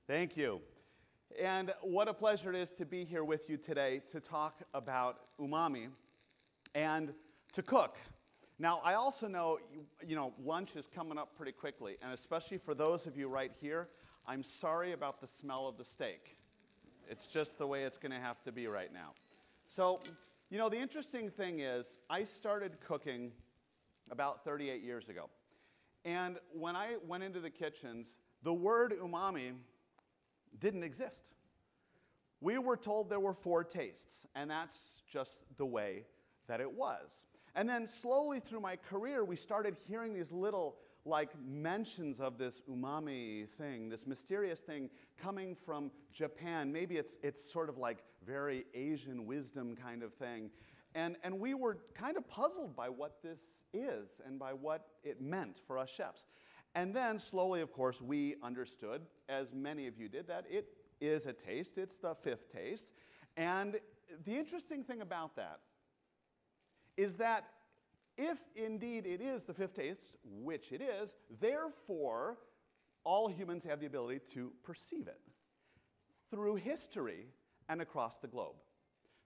Thank you. And what a pleasure it is to be here with you today to talk about umami and to cook. Now, I also know, lunch is coming up pretty quickly, and especially for those of you right here, I'm sorry about the smell of the steak. It's just the way it's going to have to be right now. So, the interesting thing is, I started cooking about 38 years ago. And when I went into the kitchens, the word umami didn't exist. We were told there were 4 tastes, and that's just the way that it was. And then slowly through my career, we started hearing these little mentions of this umami thing, this mysterious thing coming from Japan. Maybe it's sort of like very Asian wisdom kind of thing. And we were kind of puzzled by what this is and by what it meant for us chefs. And then slowly, of course, we understood, as many of you did, that it is a taste. It's the 5th taste. And the interesting thing about that is that if indeed it is the 5th taste, which it is, therefore, all humans have the ability to perceive it through history and across the globe.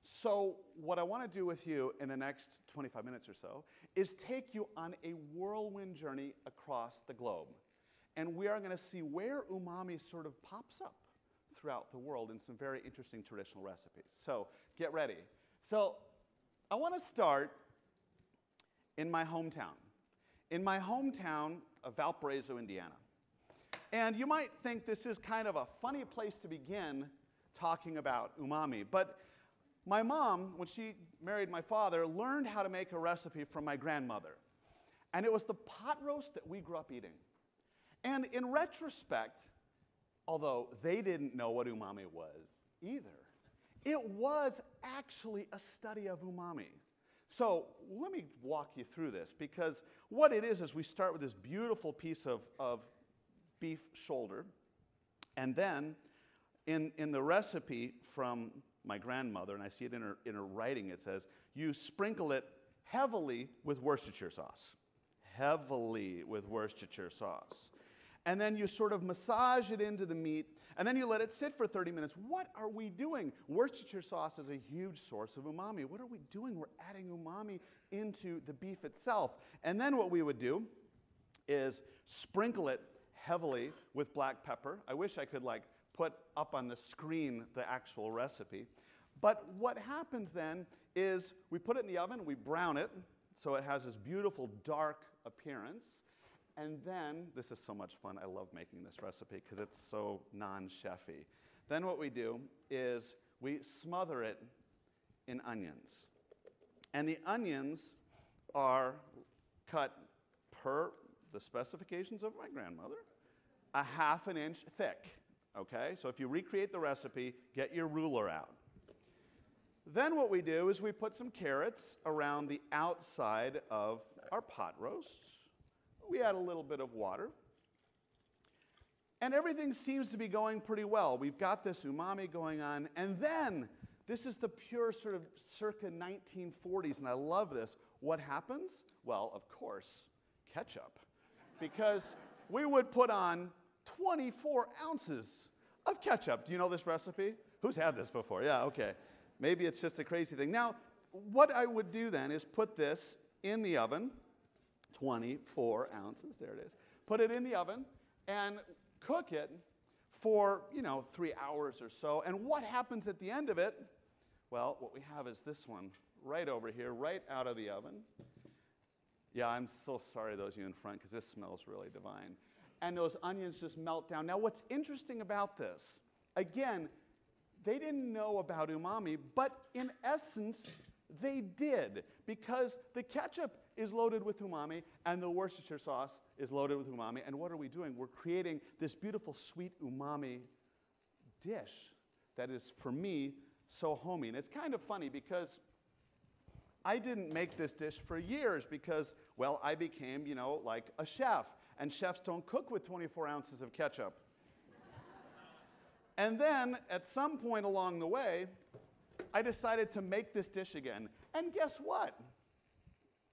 So what I want to do with you in the next 25 minutes or so is take you on a whirlwind journey across the globe. And we are going to see where umami sort of pops up throughout the world in some very interesting traditional recipes. So get ready. So I want to start in my hometown. In my hometown of Valparaiso, Indiana. And you might think this is kind of a funny place to begin talking about umami, but my mom, when she married my father, learned how to make a recipe from my grandmother. And it was the pot roast that we grew up eating. And in retrospect, although they didn't know what umami was either, it was actually a study of umami. So let me walk you through this, because what it is we start with this beautiful piece of beef shoulder, and then in the recipe from my grandmother, and I see it in her writing, it says, you sprinkle it heavily with Worcestershire sauce. Heavily with Worcestershire sauce. And then you sort of massage it into the meat, and then you let it sit for 30 minutes. What are we doing? Worcestershire sauce is a huge source of umami. What are we doing? We're adding umami into the beef itself. And then what we would do is sprinkle it heavily with black pepper. I wish I could put up on the screen the actual recipe. But what happens then is we put it in the oven, we brown it, so it has this beautiful dark appearance. And then, this is so much fun, I love making this recipe because it's so non-chefy. Then what we do is we smother it in onions. And the onions are cut per the specifications of my grandmother, a ½ inch thick. Okay, so if you recreate the recipe, get your ruler out. Then what we do is we put some carrots around the outside of our pot roast. We add a little bit of water. And everything seems to be going pretty well. We've got this umami going on. And then, this is the pure sort of circa 1940s, and I love this. What happens? Well, of course, ketchup. Because we would put on 24 ounces of ketchup. Do you know this recipe? Who's had this before? Yeah, okay. Maybe it's just a crazy thing. Now, what I would do then is put this in the oven, 24 ounces, there it is. Put it in the oven and cook it for, 3 hours or so. And what happens at the end of it? Well, what we have is this one right over here, right out of the oven. Yeah, I'm so sorry those of you in front, because this smells really divine. And those onions just melt down. Now, what's interesting about this, again, they didn't know about umami, but in essence, they did, because the ketchup is loaded with umami, and the Worcestershire sauce is loaded with umami. And what are we doing? We're creating this beautiful sweet umami dish that is, for me, so homey. And it's kind of funny, because I didn't make this dish for years because, well, I became, like a chef. And chefs don't cook with 24 ounces of ketchup. And then, at some point along the way, I decided to make this dish again. And guess what?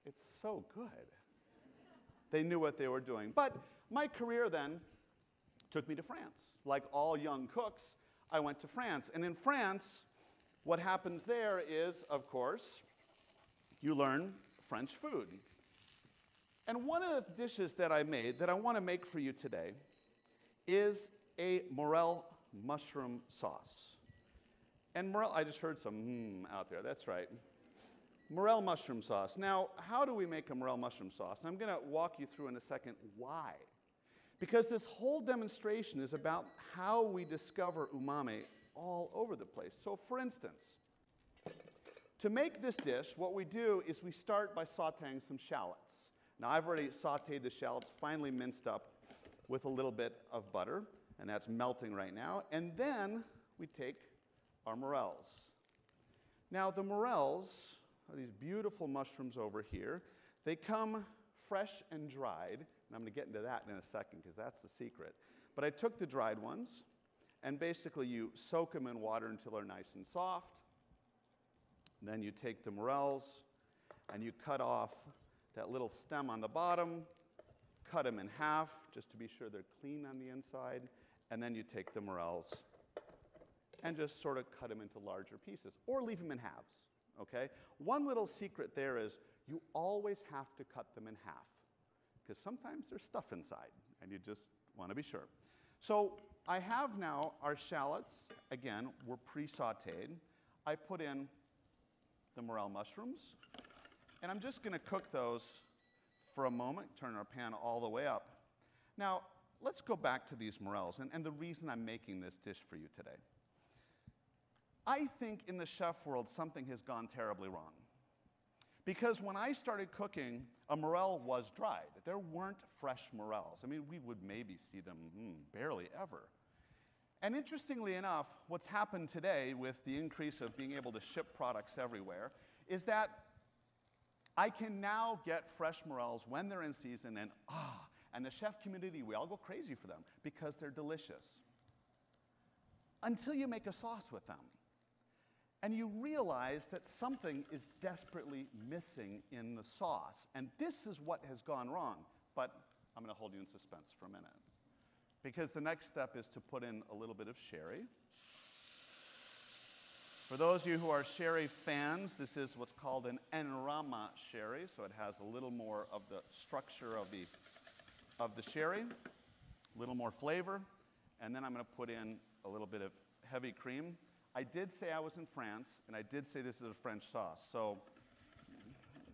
It's so good. They knew what they were doing. But my career then took me to France. Like all young cooks, I went to France. And in France, what happens there is, of course, you learn French food. And one of the dishes that I made that I want to make for you today is a Morel mushroom sauce. And Morel, I just heard some out there, that's right. Morel mushroom sauce. Now, how do we make a Morel mushroom sauce? And I'm going to walk you through in a second why. Because this whole demonstration is about how we discover umami all over the place. So for instance, to make this dish, what we do is we start by sauteing some shallots. Now I've already sauteed the shallots, finely minced up with a little bit of butter, and that's melting right now. And then we take our morels. Now the morels are these beautiful mushrooms over here. They come fresh and dried, and I'm going to get into that in a second because that's the secret. But I took the dried ones, and basically you soak them in water until they're nice and soft. Then you take the morels, and you cut off that little stem on the bottom, cut them in half just to be sure they're clean on the inside, and then you take the morels and just sort of cut them into larger pieces, or leave them in halves, okay? One little secret there is you always have to cut them in half, because sometimes there's stuff inside, and you just want to be sure. So I have now our shallots, again, were pre-sauteed. I put in the morel mushrooms, and I'm just going to cook those for a moment, turn our pan all the way up. Now, let's go back to these morels, and the reason I'm making this dish for you today. I think in the chef world, something has gone terribly wrong. Because when I started cooking, a morel was dried. There weren't fresh morels. I mean, we would maybe see them barely ever. And interestingly enough, what's happened today with the increase of being able to ship products everywhere is that I can now get fresh morels when they're in season, and the chef community, we all go crazy for them because they're delicious. Until you make a sauce with them. And you realize that something is desperately missing in the sauce. And this is what has gone wrong. But I'm going to hold you in suspense for a minute. Because the next step is to put in a little bit of sherry. For those of you who are sherry fans, this is what's called an enrama sherry. So it has a little more of the structure of the sherry, a little more flavor. And then I'm going to put in a little bit of heavy cream. I did say I was in France, and I did say this is a French sauce. So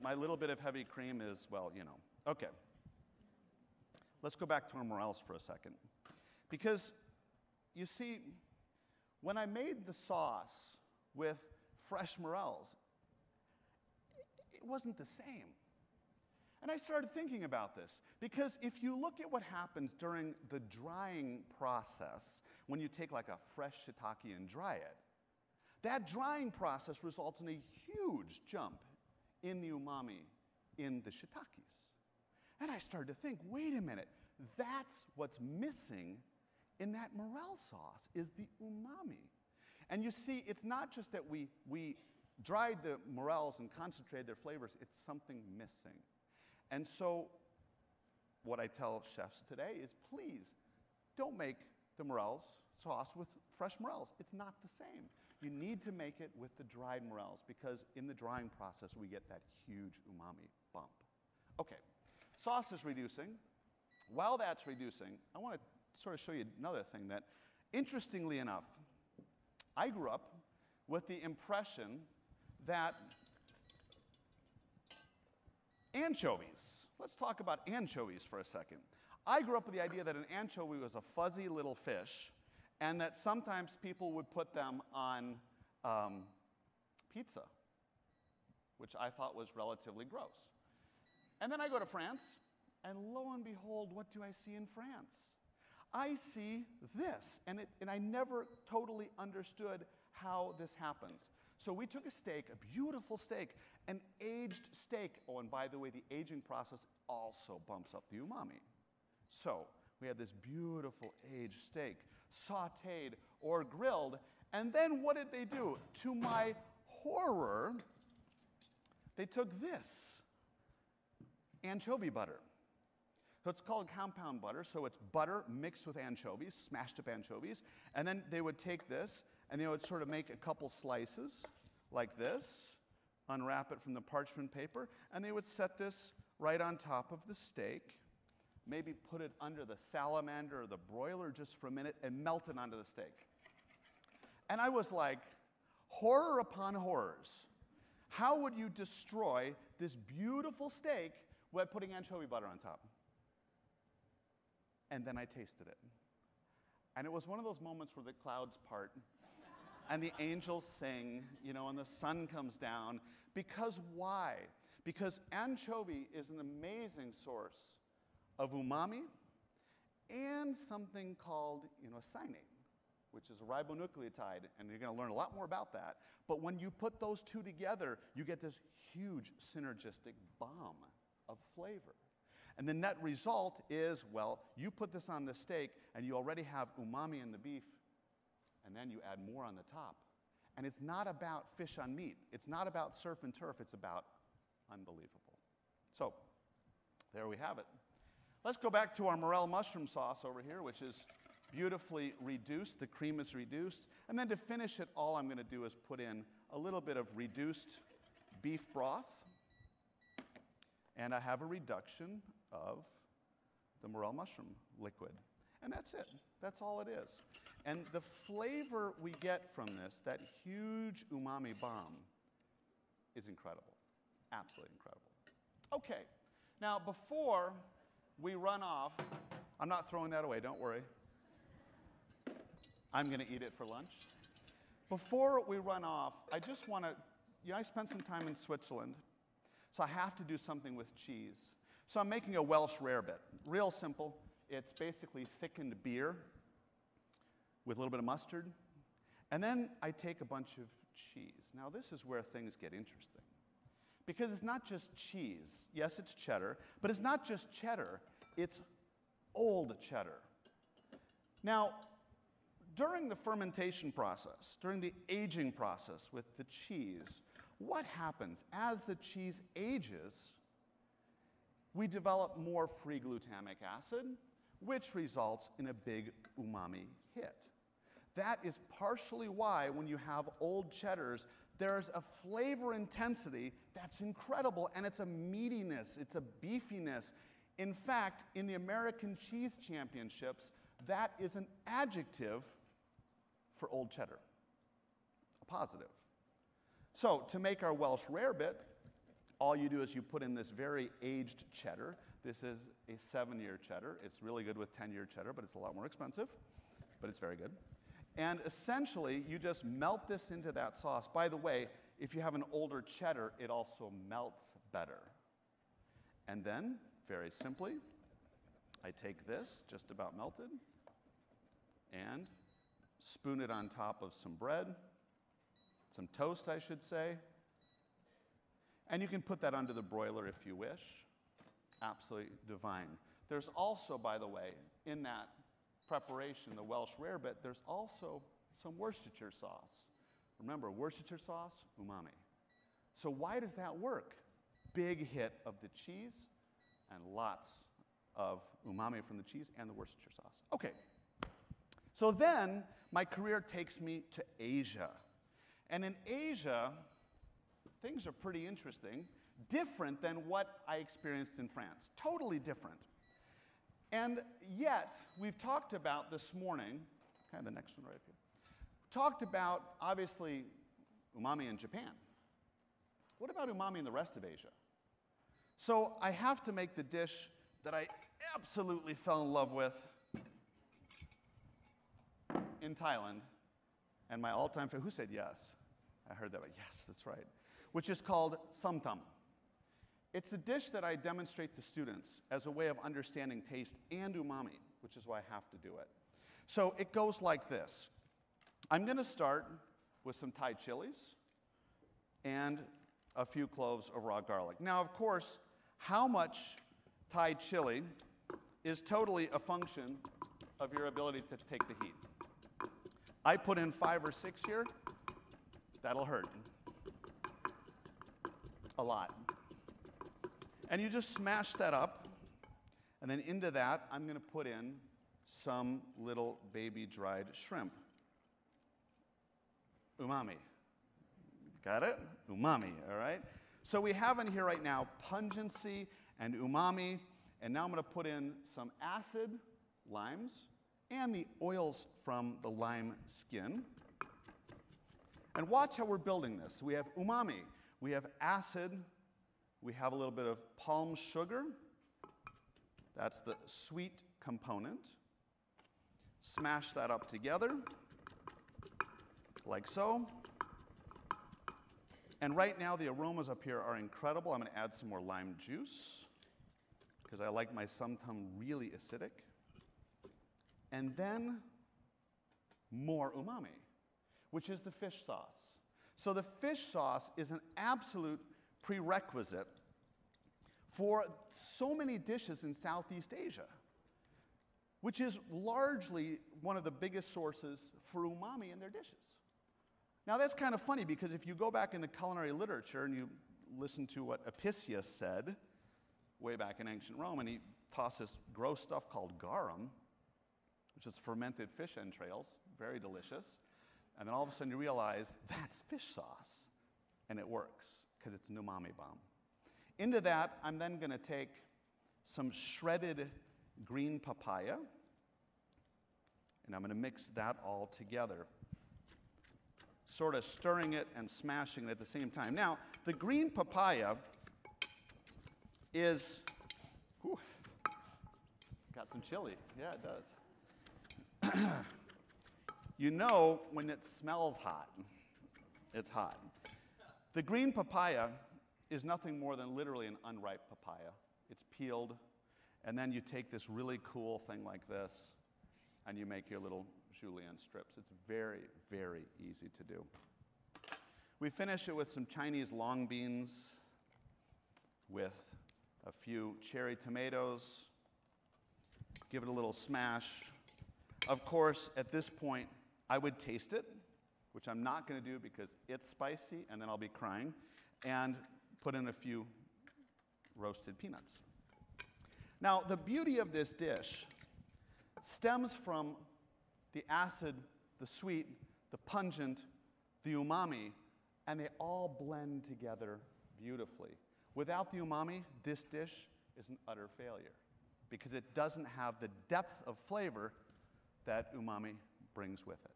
my little bit of heavy cream is, well, you know. Okay. Let's go back to our morels for a second. Because, you see, when I made the sauce with fresh morels, it wasn't the same. And I started thinking about this. Because if you look at what happens during the drying process, when you take like a fresh shiitake and dry it, that drying process results in a huge jump in the umami in the shiitakes. And I started to think, wait a minute, that's what's missing in that morel sauce, is the umami. And you see, it's not just that we dried the morels and concentrated their flavors, it's something missing. And so what I tell chefs today is, please, don't make the morels sauce with fresh morels. It's not the same. You need to make it with the dried morels, because in the drying process, we get that huge umami bump. Okay, sauce is reducing. While that's reducing, I want to sort of show you another thing that, interestingly enough, I grew up with the impression that anchovies, let's talk about anchovies for a second. I grew up with the idea that an anchovy was a fuzzy little fish, and that sometimes people would put them on pizza, which I thought was relatively gross. And then I go to France, and lo and behold, what do I see in France? I see this, and I never totally understood how this happens. So we took a steak, a beautiful steak, an aged steak. Oh, and by the way, the aging process also bumps up the umami. So we had this beautiful aged steak, sauteed or grilled, and then what did they do? To my horror, they took this anchovy butter. So it's called compound butter. So it's butter mixed with anchovies, smashed up anchovies. And then they would take this and they would sort of make a couple slices like this, unwrap it from the parchment paper, and they would set this right on top of the steak, maybe put it under the salamander or the broiler just for a minute and melt it onto the steak. And I was like, horror upon horrors. How would you destroy this beautiful steak by putting anchovy butter on top? And then I tasted it. And it was one of those moments where the clouds part and the angels sing, you know, and the sun comes down. Because why? Because anchovy is an amazing source of umami and something called, you know, cyanate, which is a ribonucleotide, and you're going to learn a lot more about that. But when you put those two together, you get this huge synergistic bomb of flavor. And the net result is, well, you put this on the steak, and you already have umami in the beef, and then you add more on the top. And it's not about fish on meat. It's not about surf and turf. It's about unbelievable. So there we have it. Let's go back to our Morel mushroom sauce over here, which is beautifully reduced. The cream is reduced. And then to finish it, all I'm going to do is put in a little bit of reduced beef broth. And I have a reduction of the Morel mushroom liquid. And that's it. That's all it is. And the flavor we get from this, that huge umami bomb, is incredible. Absolutely incredible. Okay. Now, before we run off, I'm not throwing that away, don't worry. I'm going to eat it for lunch. Before we run off, I just want to, you know, I spent some time in Switzerland, so I have to do something with cheese. So I'm making a Welsh Rarebit. Real simple. It's basically thickened beer with a little bit of mustard. And then I take a bunch of cheese. Now this is where things get interesting. Because it's not just cheese. Yes, it's cheddar, but it's not just cheddar. It's old cheddar. Now, during the fermentation process, during the aging process with the cheese, what happens? As the cheese ages, we develop more free glutamic acid, which results in a big umami hit. That is partially why when you have old cheddars, there's a flavor intensity that's incredible, and it's a meatiness, it's a beefiness. In fact, in the American Cheese Championships, that is an adjective for old cheddar, a positive. So to make our Welsh Rarebit, all you do is you put in this very aged cheddar. This is a 7-year cheddar. It's really good with 10-year cheddar, but it's a lot more expensive, but it's very good. And essentially, you just melt this into that sauce. By the way, if you have an older cheddar, it also melts better. And then, very simply, I take this, just about melted, and spoon it on top of some bread, some toast, I should say. And you can put that under the broiler if you wish. Absolutely divine. There's also, by the way, in that preparation, the Welsh Rarebit, there's also some Worcestershire sauce. Remember, Worcestershire sauce, umami. So why does that work? Big hit of the cheese and lots of umami from the cheese and the Worcestershire sauce. Okay. So then my career takes me to Asia. And in Asia, things are pretty interesting, different than what I experienced in France. Totally different. And yet, we've talked about this morning, kind of the next one right up here, talked about, obviously, umami in Japan. What about umami in the rest of Asia? So I have to make the dish that I absolutely fell in love with in Thailand, and my all-time favorite. Who said yes? I heard that. Yes, that's right. Which is called samtam. It's a dish that I demonstrate to students as a way of understanding taste and umami, which is why I have to do it. So it goes like this. I'm going to start with some Thai chilies and a few cloves of raw garlic. Now, of course, how much Thai chili is totally a function of your ability to take the heat. I put in 5 or 6 here. That'll hurt. A lot. And you just smash that up, And then into that, I'm going to put in some little baby dried shrimp. Umami. Got it? Umami, all right? So we have in here right now pungency and umami, and now I'm going to put in some acid, limes, and the oils from the lime skin. And watch how we're building this. So we have umami, we have acid, we have a little bit of palm sugar. That's the sweet component. Smash that up together, like so. And right now, the aromas up here are incredible. I'm going to add some more lime juice, because I like my somtum really acidic. And then more umami, which is the fish sauce. So the fish sauce is an absolute prerequisite for so many dishes in Southeast Asia, which is largely one of the biggest sources for umami in their dishes. Now that's kind of funny, because if you go back in the culinary literature and you listen to what Apicius said way back in ancient Rome, and he tossed this gross stuff called garum, which is fermented fish entrails, very delicious. And then all of a sudden you realize that's fish sauce, and it works because it's an umami bomb. Into that, I'm then going to take some shredded green papaya, and I'm going to mix that all together, sort of stirring it and smashing it at the same time. Now, the green papaya is, whew, got some chili. Yeah, it does. You know when it smells hot, it's hot. The green papaya is nothing more than literally an unripe papaya. It's peeled, and then you take this really cool thing like this, and you make your little julienne strips. It's very, very easy to do. We finish it with some Chinese long beans, with a few cherry tomatoes. Give it a little smash. Of course, at this point, I would taste it, which I'm not going to do because it's spicy, and then I'll be crying, and put in a few roasted peanuts. Now, the beauty of this dish stems from the acid, the sweet, the pungent, the umami, and they all blend together beautifully. Without the umami, this dish is an utter failure, because it doesn't have the depth of flavor that umami brings with it.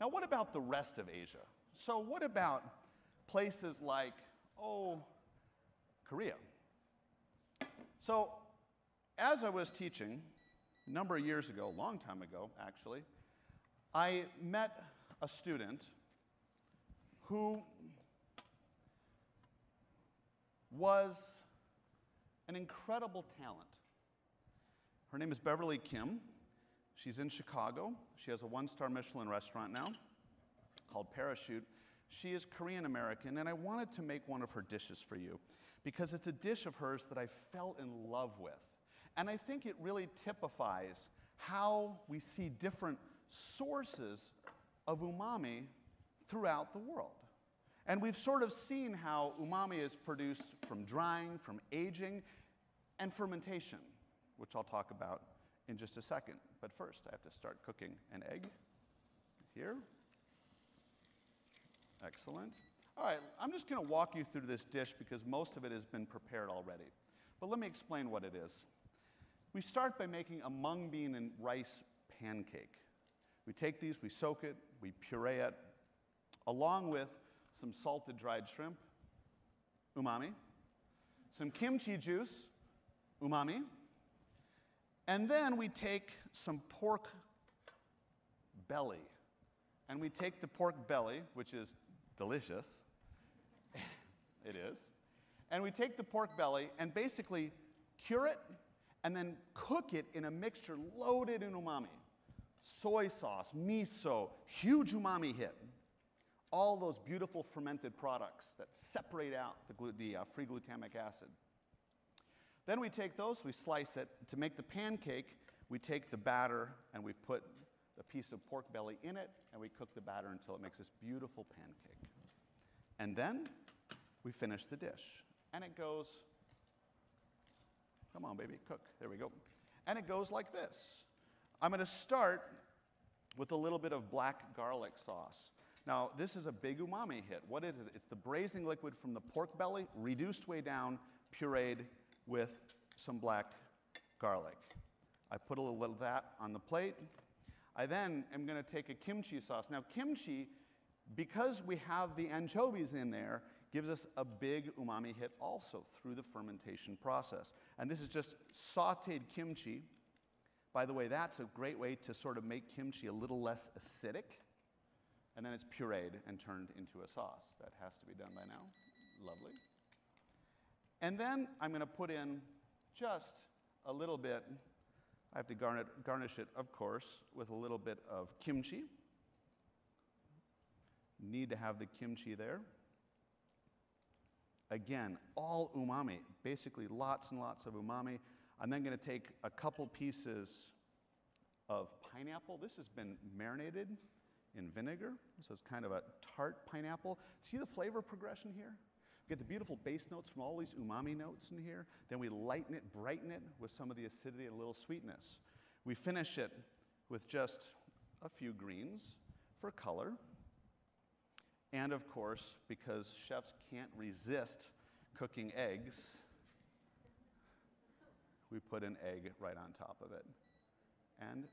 Now, what about the rest of Asia? So what about places like, Korea? So as I was teaching a number of years ago, a long time ago, actually, I met a student who was an incredible talent. Her name is Beverly Kim. She's in Chicago. She has a one-star Michelin restaurant now called Parachute. She is Korean American, and I wanted to make one of her dishes for you because it's a dish of hers that I fell in love with. And I think it really typifies how we see different sources of umami throughout the world. And we've sort of seen how umami is produced from drying, from aging, and fermentation, which I'll talk about in just a second. But first, I have to start cooking an egg here. Excellent. All right, I'm just going to walk you through this dish because most of it has been prepared already. But let me explain what it is. We start by making a mung bean and rice pancake. We take these, we soak it, we puree it, along with some salted dried shrimp, umami, some kimchi juice, umami, and then we take some pork belly. And we take the pork belly, which is delicious. It is. And we take the pork belly and basically cure it and then cook it in a mixture loaded in umami. Soy sauce, miso, huge umami hit. All those beautiful fermented products that separate out the free glutamic acid. Then we take those, we slice it. To make the pancake, we take the batter and we put a piece of pork belly in it, and we cook the batter until it makes this beautiful pancake. And then we finish the dish. And it goes Come on, baby, cook. There we go. And it goes like this. I'm going to start with a little bit of black garlic sauce. Now, this is a big umami hit. What is it? It's the braising liquid from the pork belly, reduced way down, pureed with some black garlic. I put a little of that on the plate. I then am going to take a kimchi sauce. Now, kimchi, because we have the anchovies in there, gives us a big umami hit also through the fermentation process. And this is just sauteed kimchi. By the way, that's a great way to sort of make kimchi a little less acidic. And then it's pureed and turned into a sauce. That has to be done by now. Lovely. And then I'm going to put in just a little bit. I have to garnish it, of course, with a little bit of kimchi. Need to have the kimchi there. Again, all umami, basically lots and lots of umami. I'm then going to take a couple pieces of pineapple. This has been marinated in vinegar, so it's kind of a tart pineapple. See the flavor progression here? We get the beautiful base notes from all these umami notes in here. Then we lighten it, brighten it with some of the acidity and a little sweetness. We finish it with just a few greens for color. And of course, because chefs can't resist cooking eggs, we put an egg right on top of it. And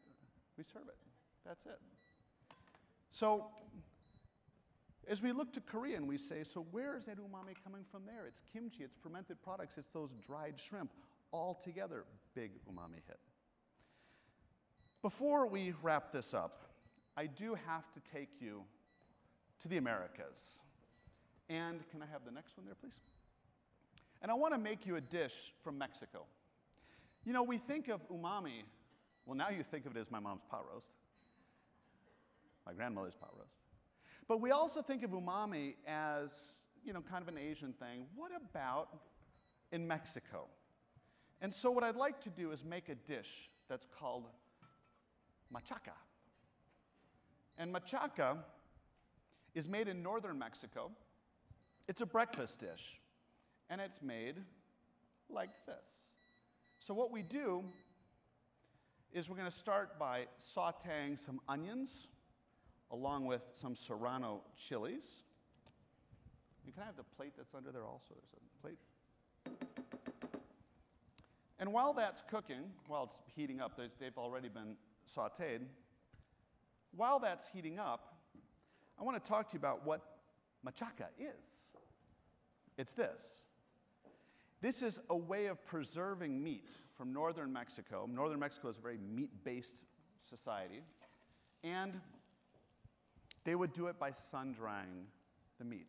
we serve it. That's it. So, as we look to Korean, we say, so where is that umami coming from there? It's kimchi, it's fermented products, it's those dried shrimp. All together, big umami hit. Before we wrap this up, I do have to take you to the Americas. And can I have the next one there, please? And I want to make you a dish from Mexico. You know, we think of umami, well, now you think of it as my mom's pot roast, my grandmother's pot roast. But we also think of umami as, you know, kind of an Asian thing. What about in Mexico? And so what I'd like to do is make a dish that's called machaca. And machaca is made in northern Mexico. It's a breakfast dish, and it's made like this. So what we do is we're going to start by sauteing some onions along with some serrano chilies. You can have the plate that's under there also. There's a plate. And while that's cooking, while it's heating up, they've already been sauteed. While that's heating up, I want to talk to you about what machaca is. It's this. This is a way of preserving meat from northern Mexico. Northern Mexico is a very meat-based society. And they would do it by sun-drying the meat.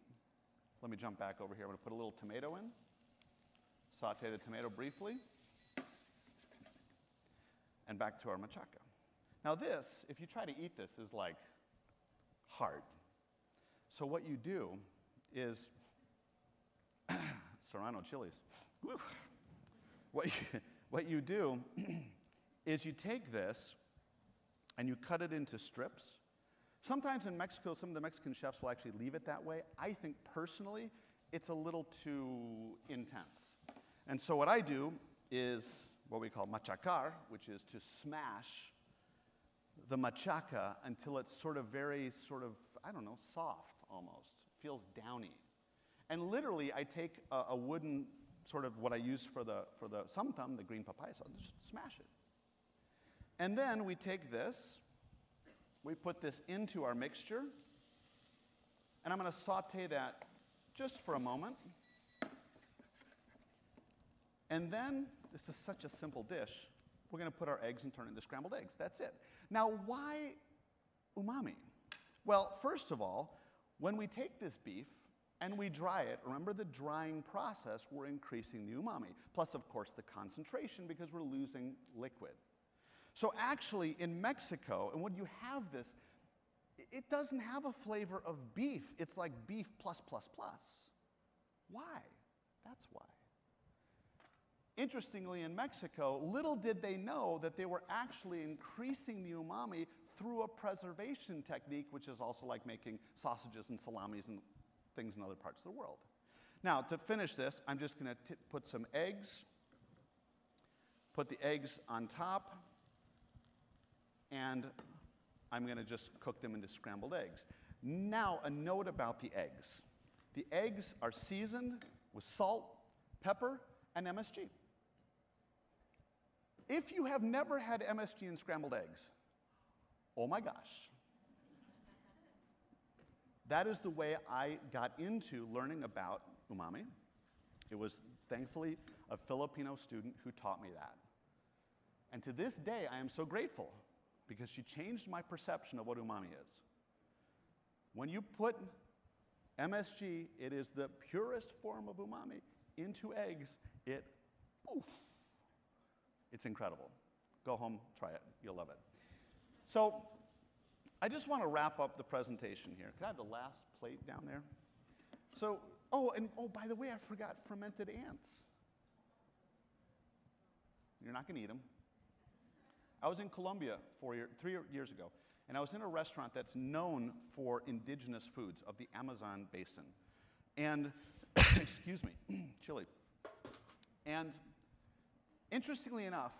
Let me jump back over here. I'm going to put a little tomato in. Saute the tomato briefly. And back to our machaca. Now this, if you try to eat this, is like hard. So what you do is, serrano chilies. Woo. What you do is you take this and you cut it into strips. Sometimes in Mexico, some of the Mexican chefs will actually leave it that way. I think personally, it's a little too intense. And so what I do is what we call machacar, which is to smash the machaca until it's sort of very I don't know, soft almost, feels downy. And literally, I take a wooden sort of what I use for the samtam, the green papaya sauce, just smash it. And then we take this, we put this into our mixture, and I'm going to saute that just for a moment. And then, this is such a simple dish, we're going to put our eggs and turn it into scrambled eggs. That's it. Now, why umami? Well, first of all, when we take this beef and we dry it, remember the drying process, we're increasing the umami. Plus, of course, the concentration because we're losing liquid. So actually, in Mexico, and when you have this, it doesn't have a flavor of beef. It's like beef plus plus plus. Why? That's why. Interestingly, in Mexico, little did they know that they were actually increasing the umami through a preservation technique, which is also like making sausages and salamis and things in other parts of the world. Now, to finish this, I'm just going to put some eggs put the eggs on top, and I'm going to just cook them into scrambled eggs. Now, a note about the eggs. The eggs are seasoned with salt, pepper, and MSG. If you have never had MSG in scrambled eggs, oh my gosh. That is the way I got into learning about umami. It was thankfully a Filipino student who taught me that. And to this day, I am so grateful because she changed my perception of what umami is. When you put MSG, it is the purest form of umami, into eggs, it's incredible. Go home, try it, you'll love it. So, I just want to wrap up the presentation here. Can I have the last plate down there? So, by the way, I forgot fermented ants. You're not going to eat them. I was in Colombia 3 years ago, and I was in a restaurant that's known for indigenous foods of the Amazon basin. And, excuse me, chili. And interestingly enough,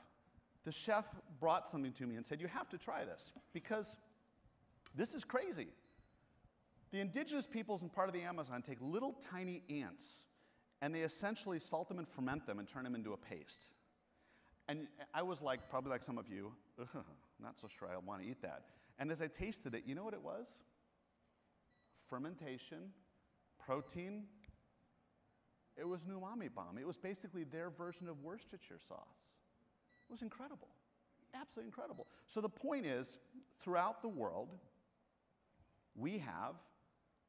the chef brought something to me and said, you have to try this, because this is crazy. The indigenous peoples in part of the Amazon take little tiny ants, and they essentially salt them and ferment them and turn them into a paste. And I was like, probably like some of you, not so sure I want to eat that. And as I tasted it, you know what it was? Fermentation, protein. It was an umami bomb. It was basically their version of Worcestershire sauce. It was incredible, absolutely incredible. So the point is, throughout the world, we have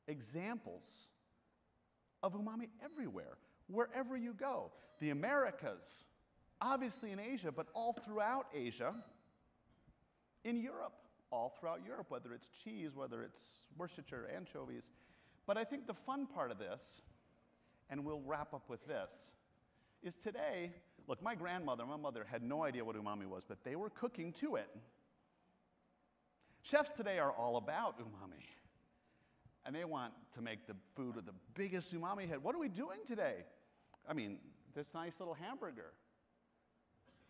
examples of umami everywhere, wherever you go. The Americas, obviously in Asia, but all throughout Asia, in Europe, all throughout Europe, whether it's cheese, whether it's Worcestershire, anchovies. But I think the fun part of this, and we'll wrap up with this, is today, look, my mother had no idea what umami was, but they were cooking to it. Chefs today are all about umami. And they want to make the food with the biggest umami head. What are we doing today? I mean, this nice little hamburger.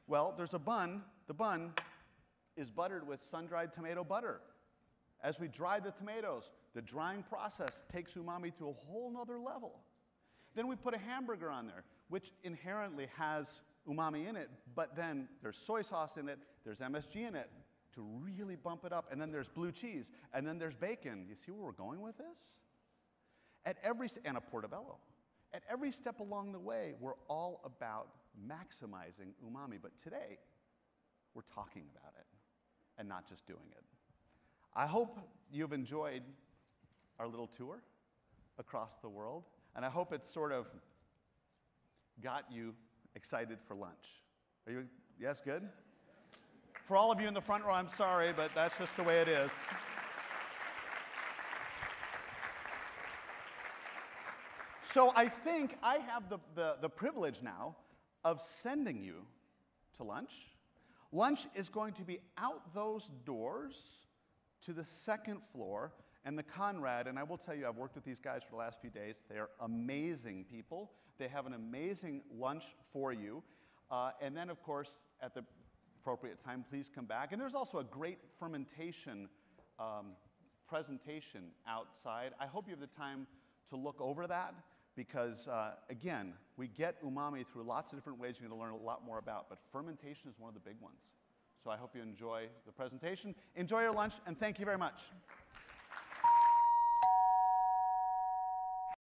Well, there's a bun. The bun is buttered with sun-dried tomato butter. As we dry the tomatoes, the drying process takes umami to a whole nother level. Then we put a hamburger on there, which inherently has umami in it, but then there's soy sauce in it, there's MSG in it to really bump it up, and then there's blue cheese, and then there's bacon. You see where we're going with this? And a portobello. At every step along the way, we're all about maximizing umami, but today, we're talking about it and not just doing it. I hope you've enjoyed our little tour across the world, and I hope it's sort of got you excited for lunch. Are you, yes, good? For all of you in the front row, I'm sorry, but that's just the way it is. So I think I have the privilege now of sending you to lunch. Lunch is going to be out those doors to the second floor, and the Conrad, and I will tell you, I've worked with these guys for the last few days. They are amazing people. They have an amazing lunch for you. And then, of course, at the appropriate time, please come back. And there's also a great fermentation presentation outside. I hope you have the time to look over that because, again, we get umami through lots of different ways you're going to learn a lot more about, but fermentation is one of the big ones. So I hope you enjoy the presentation. Enjoy your lunch, and thank you very much.